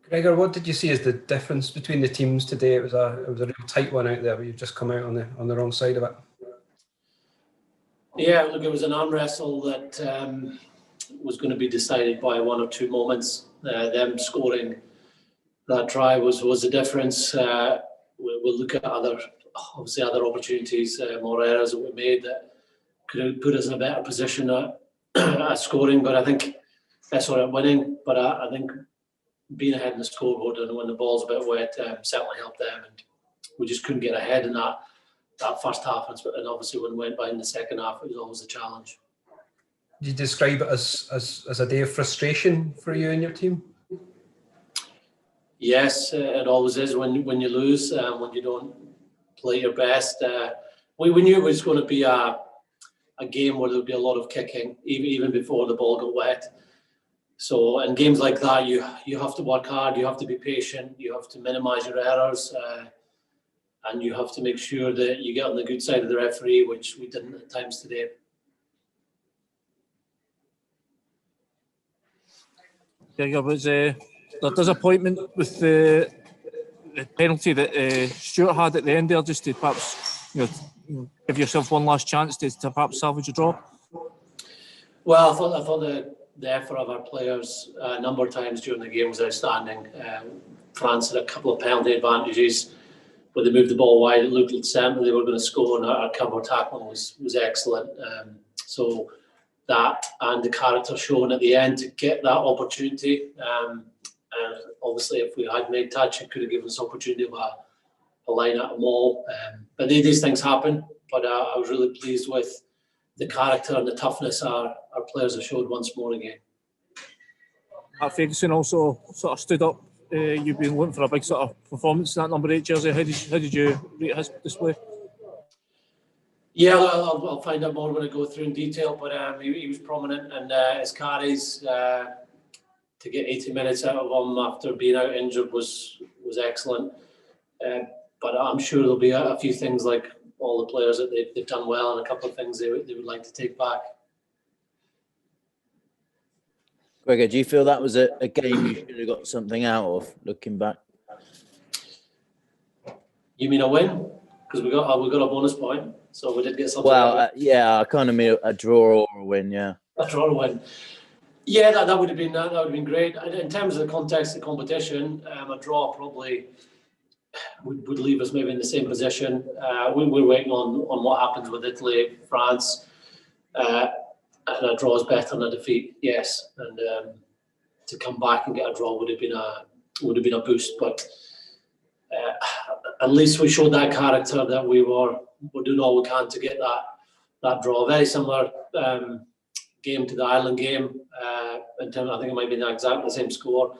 Gregor, what did you see as the difference between the teams today? It was a real tight one out there, but you've just come out on the wrong side of it. Yeah, look, it was an arm wrestle that was going to be decided by one or two moments. Them scoring that try was the difference. We'll look at other opportunities, more errors that we made that could have put us in a better position at scoring. But I think that's all right, winning. But I think being ahead in the scoreboard and when the ball's a bit wet certainly helped them, and we just couldn't get ahead in that first half. And obviously when we went by in the second half, it was always a challenge. Do you describe it as a day of frustration for you and your team? Yes, it always is when you lose, when you don't play your best. We knew it was going to be a game where there would be a lot of kicking, even before the ball got wet. So in games like that, you have to work hard, you have to be patient, you have to minimise your errors, and you have to make sure that you get on the good side of the referee, which we didn't at times today. There was the disappointment with the penalty that Stuart had at the end there, just to perhaps give yourself one last chance to perhaps salvage a draw. Well, I thought the effort of our players a number of times during the game was outstanding. France had a couple of penalty advantages when they moved the ball wide. It looked like they were going to score, and our counter tackling was excellent. So that and the character shown at the end to get that opportunity. And obviously, if we had made touch, it could have given us opportunity of a line at them all. But these things happen. But I was really pleased with the character and the toughness our players have showed once more again. Matt Ferguson also sort of stood up. You've been looking for a big sort of performance in that number 8 jersey. How did you rate his display? Yeah, I'll find out more when I go through in detail. But he was prominent, and his carries to get 80 minutes out of him after being out injured was excellent. But I'm sure there'll be a few things like all the players that they've done well, and a couple of things they would like to take back. Gregor, do you feel that was a game you should have got something out of, looking back? You mean a win? Because we got a bonus point, so we did get something. Well, yeah, I kind of mean a draw or a win, yeah. A draw or a win. Yeah, that would have been great. In terms of the context of the competition, a draw probably would leave us maybe in the same position. We're waiting on what happens with Italy, France, and a draw is better than a defeat. Yes, and to come back and get a draw would have been a boost. But at least we showed that character that we're doing all we can to get that draw. Very similar game to the Ireland game. In terms, I think it might be exactly the same score.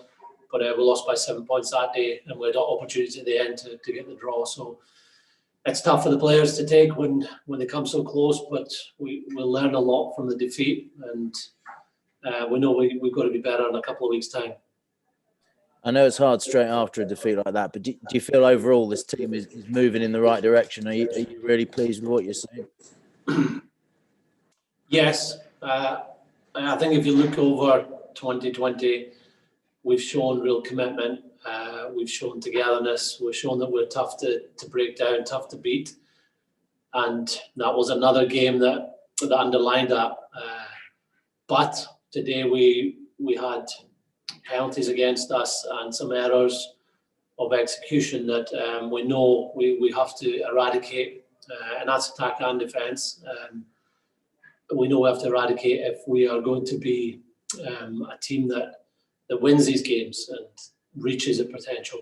But we lost by 7 points that day, and we had opportunities at the end to get the draw. So it's tough for the players to take when they come so close, but we'll learn a lot from the defeat, and we know we've got to be better in a couple of weeks' time. I know it's hard straight after a defeat like that, but do you feel overall this team is moving in the right direction? Are you really pleased with what you're seeing? Yes. I think if you look over 2020, we've shown real commitment. We've shown togetherness. We've shown that we're tough to break down, tough to beat. And that was another game that underlined that. But today we had penalties against us and some errors of execution that we know we have to eradicate. And that's attack and defence. We know we have to eradicate if we are going to be a team that wins these games and reaches its potential.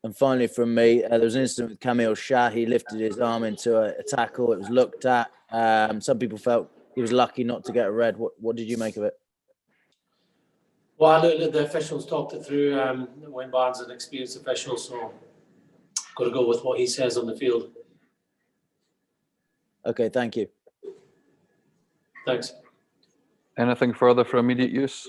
And finally from me, there was an incident with Kamil Shah. He lifted his arm into a tackle. It was looked at. Some people felt he was lucky not to get a red. What did you make of it? Well, the officials talked it through. Wayne Barnes is an experienced official, so got to go with what he says on the field. Okay, thank you. Thanks. Anything further for immediate use?